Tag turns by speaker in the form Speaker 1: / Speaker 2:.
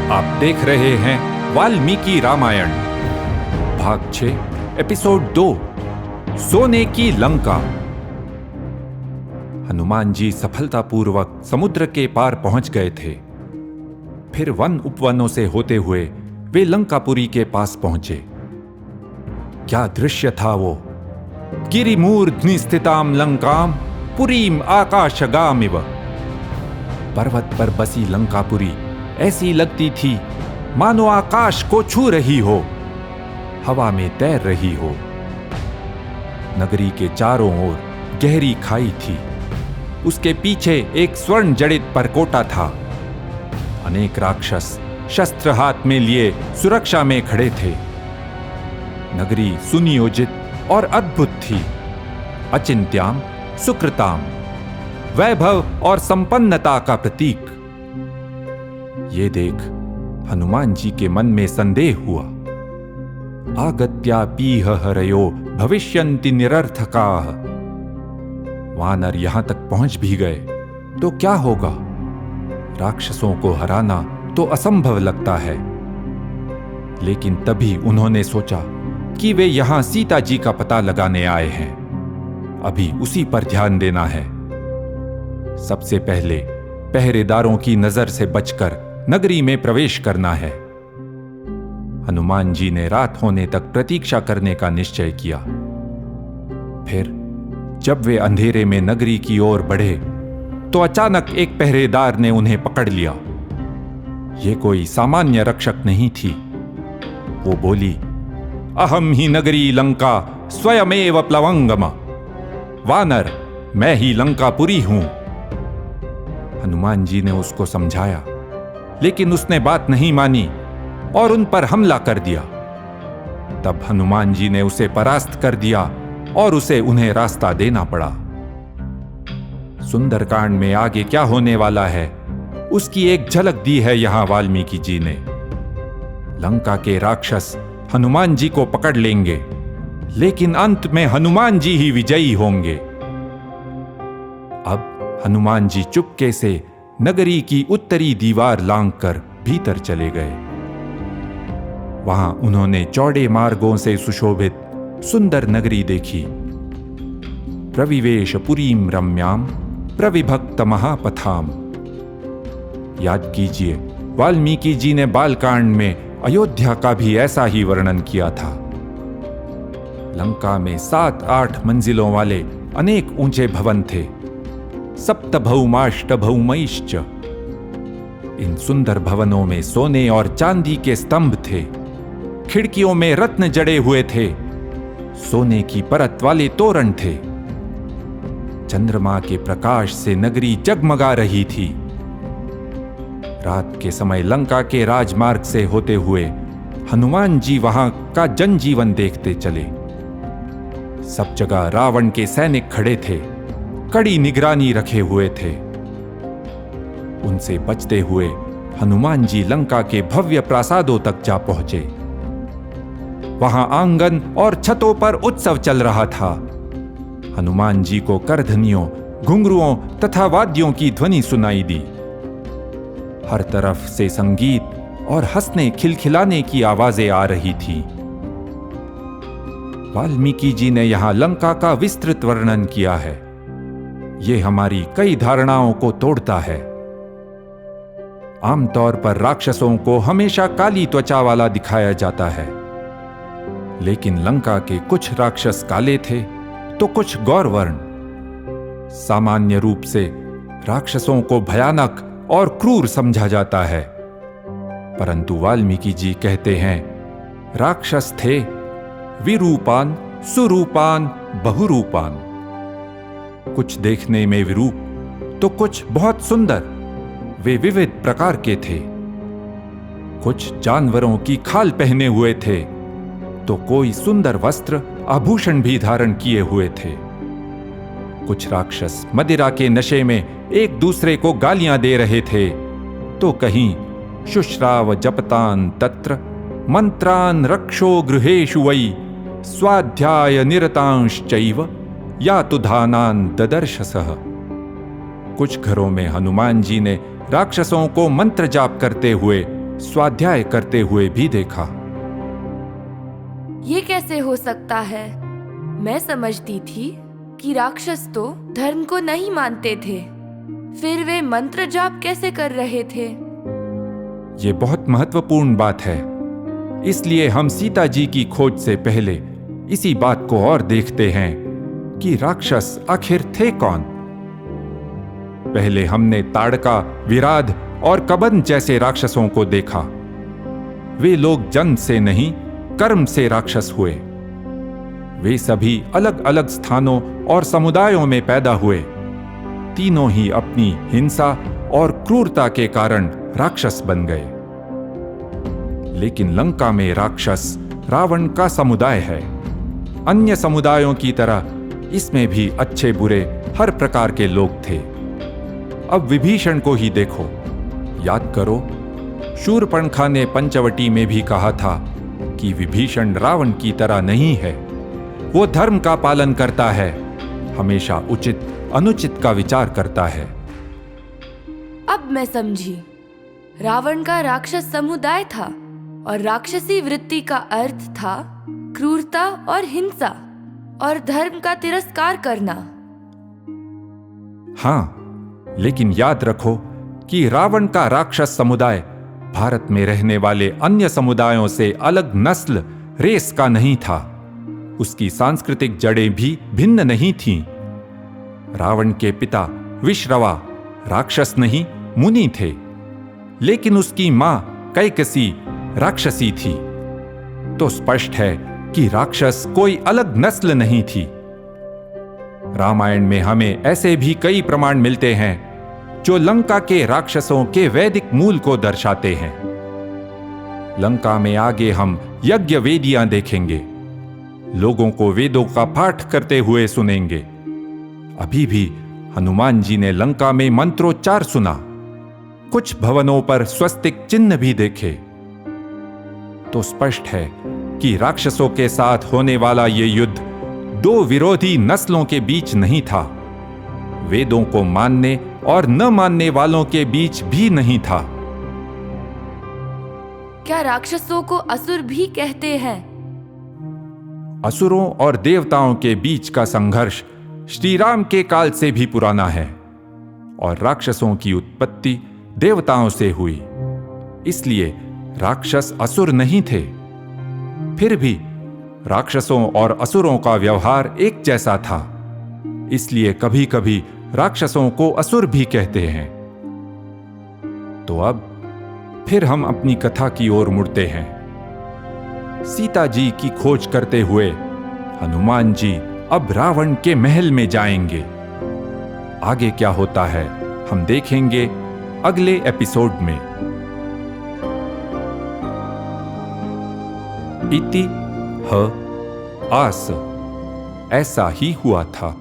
Speaker 1: आप देख रहे हैं वाल्मीकि रामायण भाग 6 एपिसोड 2 सोने की लंका। हनुमान जी सफलतापूर्वक समुद्र के पार पहुंच गए थे। फिर वन उपवनों से होते हुए वे लंकापुरी के पास पहुंचे। क्या दृश्य था वो! गिरिमूर्ध्नि स्थिताम लंकाम पुरीम आकाशगामिव। पर्वत पर बसी लंकापुरी ऐसी लगती थी मानो आकाश को छू रही हो, हवा में तैर रही हो। नगरी के चारों ओर गहरी खाई थी। उसके पीछे एक स्वर्ण जड़ित परकोटा था। अनेक राक्षस शस्त्र हाथ में लिए सुरक्षा में खड़े थे। नगरी सुनियोजित और अद्भुत थी। अचिंत्याम सुकृताम, वैभव और संपन्नता का प्रतीक। ये देख हनुमान जी के मन में संदेह हुआ। आगत्या पीह हरयो भविष्यन्ति निरर्थकाः। वानर यहां तक पहुंच भी गए तो क्या होगा? राक्षसों को हराना तो असंभव लगता है। लेकिन तभी उन्होंने सोचा कि वे यहां सीता जी का पता लगाने आए हैं। अभी उसी पर ध्यान देना है। सबसे पहले पहरेदारों की नजर से बचकर नगरी में प्रवेश करना है। हनुमान जी ने रात होने तक प्रतीक्षा करने का निश्चय किया। फिर जब वे अंधेरे में नगरी की ओर बढ़े तो अचानक एक पहरेदार ने उन्हें पकड़ लिया। ये कोई सामान्य रक्षक नहीं थी। वो बोली, अहम ही नगरी लंका स्वयमेव प्लवंगम। वानर, मैं ही लंकापुरी हूं। हनुमान जी ने उसको समझाया, लेकिन उसने बात नहीं मानी और उन पर हमला कर दिया। तब हनुमान जी ने उसे परास्त कर दिया और उसे उन्हें रास्ता देना पड़ा। सुंदरकांड में आगे क्या होने वाला है उसकी एक झलक दी है यहां वाल्मीकि जी ने। लंका के राक्षस हनुमान जी को पकड़ लेंगे, लेकिन अंत में हनुमान जी ही विजयी होंगे। अब हनुमान जी चुपके से नगरी की उत्तरी दीवार लांघकर भीतर चले गए। वहां उन्होंने चौड़े मार्गों से सुशोभित सुंदर नगरी देखी। प्रविवेश पुरीम रम्याम प्रविभक्त महापथाम। याद कीजिए, वाल्मीकि जी ने बालकांड में अयोध्या का भी ऐसा ही वर्णन किया था। लंका में 7-8 मंजिलों वाले अनेक ऊंचे भवन थे। सप्तभौमाष्टभौमैश्च। इन सुंदर भवनों में सोने और चांदी के स्तंभ थे। खिड़कियों में रत्न जड़े हुए थे। सोने की परत वाले तोरण थे। चंद्रमा के प्रकाश से नगरी जगमगा रही थी। रात के समय लंका के राजमार्ग से होते हुए हनुमान जी वहां का जनजीवन देखते चले। सब जगह रावण के सैनिक खड़े थे, कड़ी निगरानी रखे हुए थे। उनसे बचते हुए हनुमान जी लंका के भव्य प्रासादों तक जा पहुंचे। वहां आंगन और छतों पर उत्सव चल रहा था। हनुमान जी को करधनियों, घुंघरुओं तथा वाद्यों की ध्वनि सुनाई दी। हर तरफ से संगीत और हंसने खिलखिलाने की आवाजें आ रही थी। वाल्मीकि जी ने यहां लंका का विस्तृत वर्णन किया है। ये हमारी कई धारणाओं को तोड़ता है। आमतौर पर राक्षसों को हमेशा काली त्वचा वाला दिखाया जाता है, लेकिन लंका के कुछ राक्षस काले थे तो कुछ गौरवर्ण। सामान्य रूप से राक्षसों को भयानक और क्रूर समझा जाता है, परंतु वाल्मीकि जी कहते हैं राक्षस थे विरूपान सुरूपान बहुरूपान। कुछ देखने में विरूप तो कुछ बहुत सुंदर। वे विविध प्रकार के थे। कुछ जानवरों की खाल पहने हुए थे तो कोई सुंदर वस्त्र आभूषण भी धारण किए हुए थे। कुछ राक्षस मदिरा के नशे में एक दूसरे को गालियां दे रहे थे तो कहीं शुश्राव जपतान तत्र मंत्रान रक्षो गृहेषु वै स्वाध्याय निरतांश्चैव या तुधानान ददर्शसः। कुछ घरों में हनुमान जी ने राक्षसों को मंत्र जाप करते हुए स्वाध्याय करते हुए भी देखा।
Speaker 2: ये कैसे हो सकता है? मैं समझती थी कि राक्षस तो धर्म को नहीं मानते थे, फिर वे मंत्र जाप कैसे कर रहे थे?
Speaker 1: ये बहुत महत्वपूर्ण बात है, इसलिए हम सीता जी की खोज से पहले इसी बात को और देखते हैं कि राक्षस आखिर थे कौन। पहले हमने ताड़का, विराध और कबन जैसे राक्षसों को देखा। वे लोग जन्म से नहीं, कर्म से राक्षस हुए। वे सभी अलग अलग स्थानों और समुदायों में पैदा हुए। तीनों ही अपनी हिंसा और क्रूरता के कारण राक्षस बन गए। लेकिन लंका में राक्षस रावण का समुदाय है। अन्य समुदायों की तरह इसमें भी अच्छे बुरे हर प्रकार के लोग थे। अब विभीषण को ही देखो, याद करो, शूर्पणखा ने पंचवटी में भी कहा था कि विभीषण रावण की तरह नहीं है। वो धर्म का पालन करता है, हमेशा उचित अनुचित का विचार करता है।
Speaker 2: अब मैं समझी, रावण का राक्षस समुदाय था और राक्षसी वृत्ति का अर्थ था क्रूरता और हिंसा और धर्म का तिरस्कार करना।
Speaker 1: हाँ, लेकिन याद रखो कि रावण का राक्षस समुदाय भारत में रहने वाले अन्य समुदायों से अलग नस्ल, रेस का नहीं था। उसकी सांस्कृतिक जड़ें भी भिन्न नहीं थीं। रावण के पिता विश्रवा राक्षस नहीं, मुनि थे, लेकिन उसकी मां कैकसी राक्षसी थी। तो स्पष्ट है कि राक्षस कोई अलग नस्ल नहीं थी। रामायण में हमें ऐसे भी कई प्रमाण मिलते हैं जो लंका के राक्षसों के वैदिक मूल को दर्शाते हैं। लंका में आगे हम यज्ञ वेदियां देखेंगे, लोगों को वेदों का पाठ करते हुए सुनेंगे। अभी भी हनुमान जी ने लंका में मंत्रोच्चार सुना, कुछ भवनों पर स्वस्तिक चिन्ह भी देखे। तो स्पष्ट है कि राक्षसों के साथ होने वाला ये युद्ध दो विरोधी नस्लों के बीच नहीं था, वेदों को मानने और न मानने वालों के बीच भी नहीं था।
Speaker 2: क्या राक्षसों को असुर भी कहते हैं?
Speaker 1: असुरों और देवताओं के बीच का संघर्ष श्री राम के काल से भी पुराना है और राक्षसों की उत्पत्ति देवताओं से हुई। इसलिए राक्षस असुर नहीं थे। फिर भी राक्षसों और असुरों का व्यवहार एक जैसा था, इसलिए कभी कभी राक्षसों को असुर भी कहते हैं। तो अब फिर हम अपनी कथा की ओर मुड़ते हैं। सीता जी की खोज करते हुए हनुमान जी अब रावण के महल में जाएंगे। आगे क्या होता है हम देखेंगे अगले एपिसोड में। इति ह आस, ऐसा ही हुआ था।